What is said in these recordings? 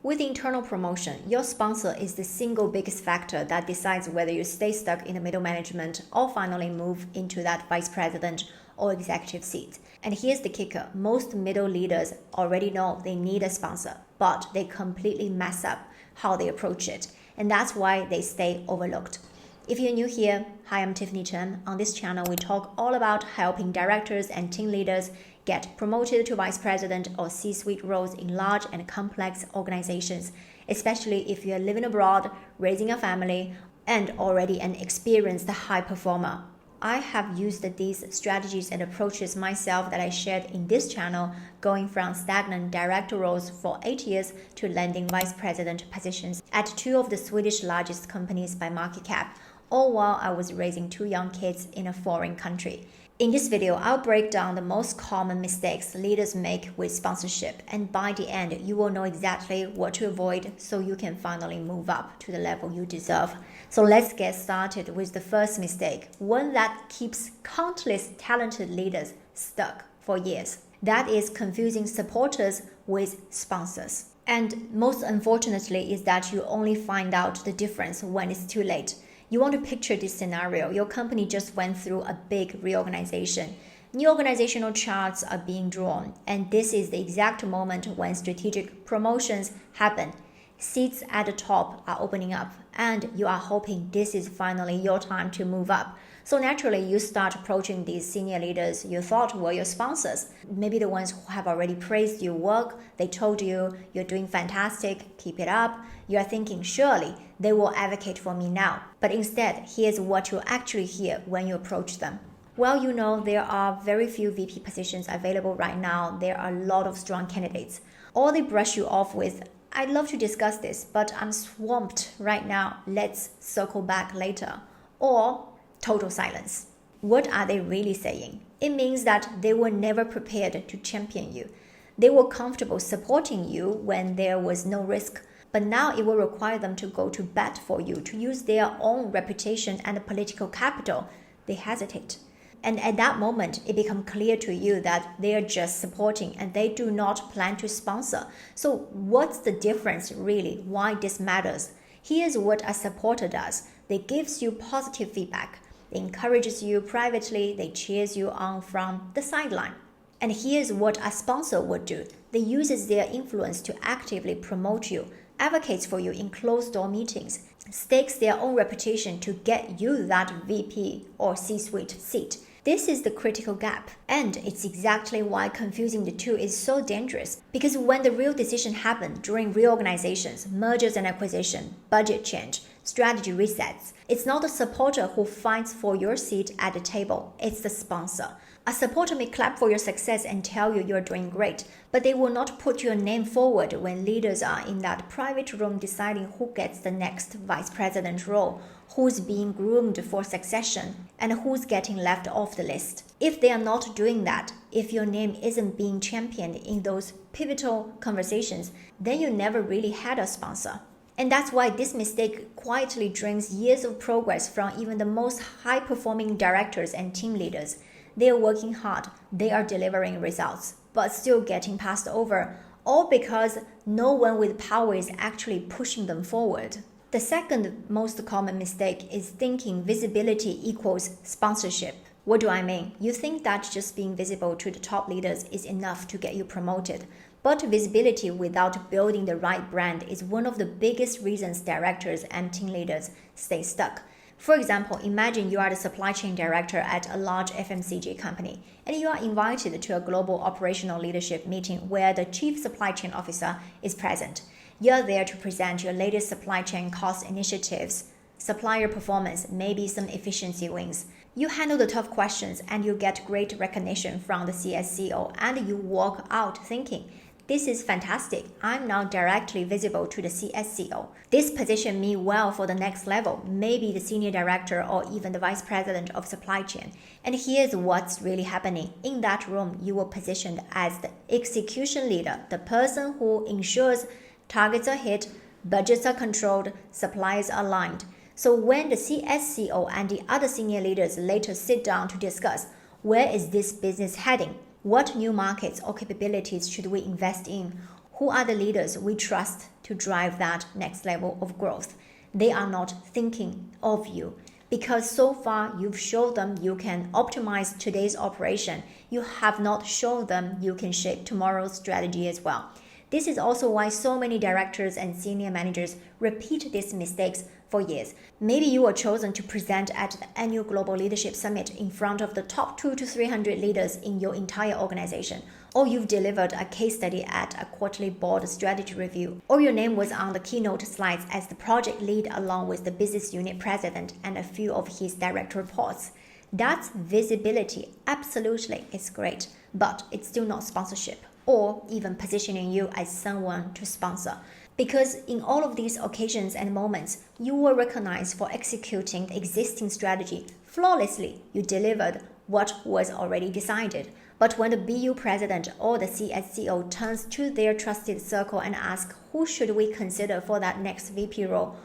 With internal promotion, your sponsor is the single biggest factor that decides whether you stay stuck in the middle management or finally move into that vice president or executive seat. And here's the kicker. Most middle leaders already know they need a sponsor, but they completely mess up how they approach it. And that's why they stay overlooked. If you're new here, hi, I'm Tiffany Cheng. On this channel, we talk all about helping directors and team leaders get promoted to vice president or C-suite roles in large and complex organizations, especially if you're living abroad, raising a family, and already an experienced high performer. I have used these strategies and approaches myself that I shared in this channel, going from stagnant director roles for 8 years to landing vice president positions at two of the Swedish largest companies by market cap, all while I was raising 2 young kids in a foreign country. In this video, I'll break down the most common mistakes leaders make with sponsorship, and by the end, you will know exactly what to avoid so you can finally move up to the level you deserve. So let's get started with the first mistake, one that keeps countless talented leaders stuck for years. That is confusing supporters with sponsors. And most unfortunately is that you only find out the difference when it's too late. You want to picture this scenario. Your company just went through a big reorganization. New organizational charts are being drawn, and this is the exact moment when strategic promotions happen. Seats at the top are opening up, and you are hoping this is finally your time to move up. So naturally, you start approaching these senior leaders you thought were your sponsors, maybe the ones who have already praised your work. They told you you're doing fantastic, keep it up. You are thinking, surely they will advocate for me now. But instead, here's what you actually hear when you approach them. Well, you know, there are very few VP positions available right now. There are a lot of strong candidates. Or they brush you off with, I'd love to discuss this, but I'm swamped right now. Let's circle back later. Or total silence. What are they really saying? It means that they were never prepared to champion you. They were comfortable supporting you when there was no risk, but now it will require them to go to bat for you, to use their own reputation and political capital. They hesitate. And at that moment, it becomes clear to you that they are just supporting and they do not plan to sponsor. So what's the difference really? Why this matters? Here's what a supporter does. They gives you positive feedback. They encourages you privately. They cheers you on from the sideline. And here's what a sponsor would do. They uses their influence to actively promote you, advocates for you in closed-door meetings, stakes their own reputation to get you that VP or C-suite seat. This is the critical gap, and it's exactly why confusing the two is so dangerous. Because when the real decision happens during reorganizations, mergers and acquisition, budget change, strategy resets, it's not the supporter who fights for your seat at the table, it's the sponsor. A supporter may clap for your success and tell you you're doing great, but they will not put your name forward when leaders are in that private room deciding who gets the next vice president role, who's being groomed for succession, and who's getting left off the list. If they are not doing that, if your name isn't being championed in those pivotal conversations, then you never really had a sponsor. And that's why this mistake quietly drains years of progress from even the most high-performing directors and team leaders. They are working hard, they are delivering results, but still getting passed over, all because no one with power is actually pushing them forward. The second most common mistake is thinking visibility equals sponsorship. What do I mean? You think that just being visible to the top leaders is enough to get you promoted. But visibility without building the right brand is one of the biggest reasons directors and team leaders stay stuck. For example, imagine you are the supply chain director at a large FMCG company, and you are invited to a global operational leadership meeting where the chief supply chain officer is present. You're there to present your latest supply chain cost initiatives, supplier performance, maybe some efficiency wins. You handle the tough questions and you get great recognition from the CSCO, and you walk out thinking, this is fantastic. I'm now directly visible to the CSCO. This positions me well for the next level, maybe the senior director or even the vice president of supply chain. And here's what's really happening. In that room, you were positioned as the execution leader, the person who ensures targets are hit, budgets are controlled, supplies are aligned. So when the CSCO and the other senior leaders later sit down to discuss, where is this business heading? What new markets or capabilities should we invest in? Who are the leaders we trust to drive that next level of growth? They are not thinking of you because so far you've shown them you can optimize today's operation. You have not shown them you can shape tomorrow's strategy as well. This is also why so many directors and senior managers repeat these mistakes for years. Maybe you were chosen to present at the annual Global Leadership Summit in front of the top 200 to 300 leaders in your entire organization, or you've delivered a case study at a quarterly board strategy review, or your name was on the keynote slides as the project lead along with the business unit president and a few of his direct reports. That's visibility. Absolutely, it's great, but it's still not sponsorship or even positioning you as someone to sponsor. Because in all of these occasions and moments, you were recognized for executing the existing strategy flawlessly. You delivered what was already decided. But when the BU president or the CSCO turns to their trusted circle and asks, who should we consider for that next VP role?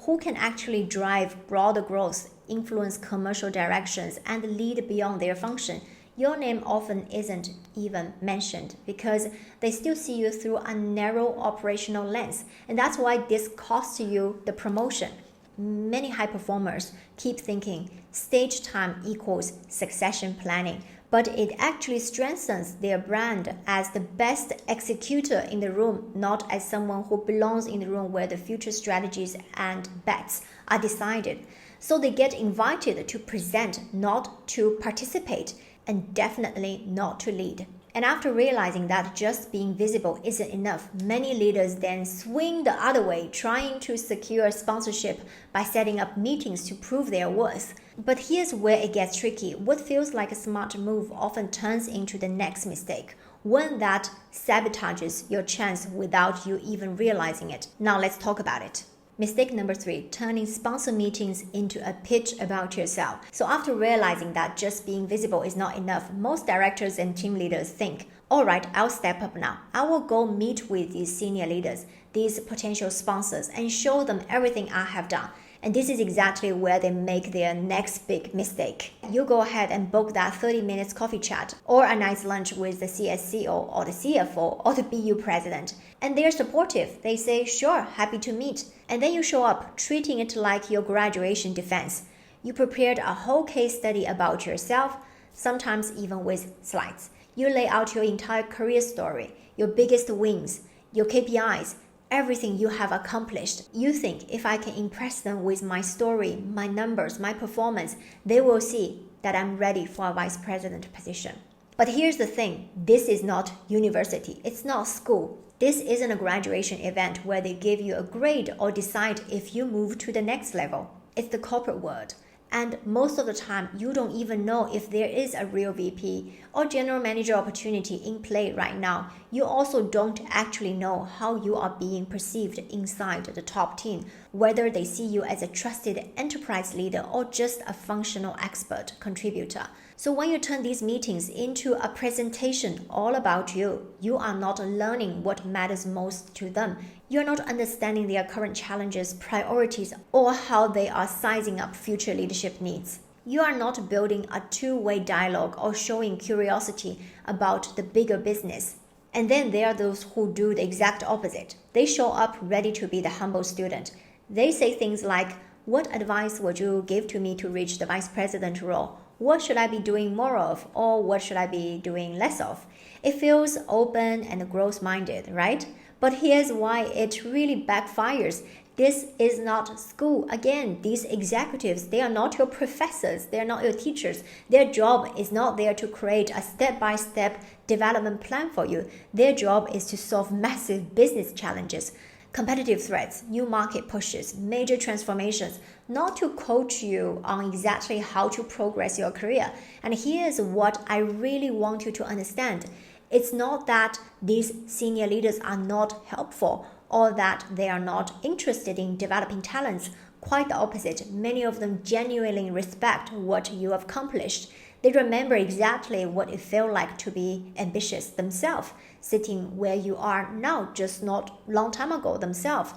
Who can actually drive broader growth, influence commercial directions, and lead beyond their function? Your name often isn't even mentioned because they still see you through a narrow operational lens. And that's why this costs you the promotion. Many high performers keep thinking stage time equals succession planning, but it actually strengthens their brand as the best executor in the room, not as someone who belongs in the room where the future strategies and bets are decided. So they get invited to present, not to participate, and definitely not to lead. And after realizing that just being visible isn't enough, many leaders then swing the other way, trying to secure sponsorship by setting up meetings to prove their worth. But here's where it gets tricky. What feels like a smart move often turns into the next mistake, one that sabotages your chance without you even realizing it. Now let's talk about it. Mistake number 3, turning sponsor meetings into a pitch about yourself. So after realizing that just being visible is not enough, most directors and team leaders think, all right, I'll step up now. I will go meet with these senior leaders, these potential sponsors, and show them everything I have done. And this is exactly where they make their next big mistake. You go ahead and book that 30 minutes coffee chat or a nice lunch with the CSCO or the CFO or the BU president. And they're supportive. They say, sure, happy to meet. And then you show up treating it like your graduation defense. You prepared a whole case study about yourself, sometimes even with slides. You lay out your entire career story, your biggest wins, your KPIs, everything you have accomplished. You think if I can impress them with my story, my numbers, my performance, they will see that I'm ready for a vice president position. But here's the thing, this is not university, it's not school. This isn't a graduation event where they give you a grade or decide if you move to the next level. It's the corporate world. And most of the time, you don't even know if there is a real VP or general manager opportunity in play right now. You also don't actually know how you are being perceived inside the top team, whether they see you as a trusted enterprise leader or just a functional expert contributor. So when you turn these meetings into a presentation all about you, you are not learning what matters most to them. You're not understanding their current challenges, priorities, or how they are sizing up future leadership needs. You are not building a two-way dialogue or showing curiosity about the bigger business. And then there are those who do the exact opposite. They show up ready to be the humble student. They say things like, what advice would you give to me to reach the vice president role? What should I be doing more of, or what should I be doing less of? It feels open and growth-minded, right? But here's why it really backfires. This is not school. Again, these executives, they are not your professors. They are not your teachers. Their job is not there to create a step-by-step development plan for you. Their job is to solve massive business challenges, competitive threats, new market pushes, major transformations, not to coach you on exactly how to progress your career. And here's what I really want you to understand. It's not that these senior leaders are not helpful or that they are not interested in developing talents. Quite the opposite. Many of them genuinely respect what you have accomplished. They remember exactly what it felt like to be ambitious themselves, sitting where you are now, just not long time ago themselves.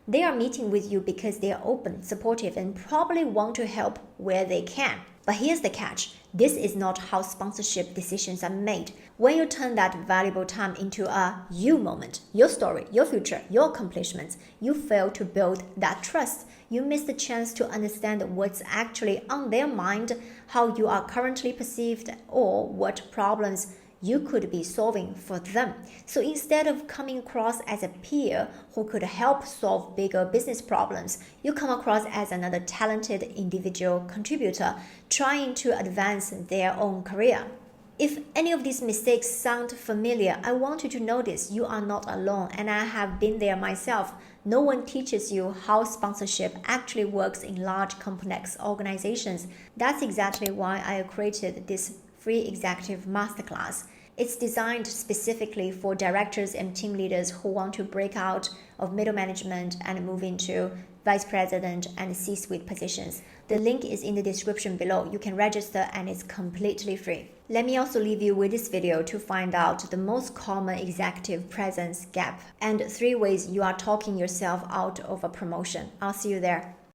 They are meeting with you because they are open, supportive, and probably want to help where they can. But here's the catch. This is not how sponsorship decisions are made. When you turn that valuable time into a you moment, your story, your future, your accomplishments, you fail to build that trust. You miss the chance to understand what's actually on their mind, how you are currently perceived, or what problems you could be solving for them. So instead of coming across as a peer who could help solve bigger business problems, you come across as another talented individual contributor trying to advance their own career. If any of these mistakes sound familiar, I want you to notice you are not alone, and I have been there myself. No one teaches you how sponsorship actually works in large, complex organizations. That's exactly why I created this free executive masterclass. It's designed specifically for directors and team leaders who want to break out of middle management and move into vice president and C-suite positions. The link is in the description below. You can register and it's completely free. Let me also leave you with this video to find out the most common executive presence gap and 3 ways you are talking yourself out of a promotion. I'll see you there.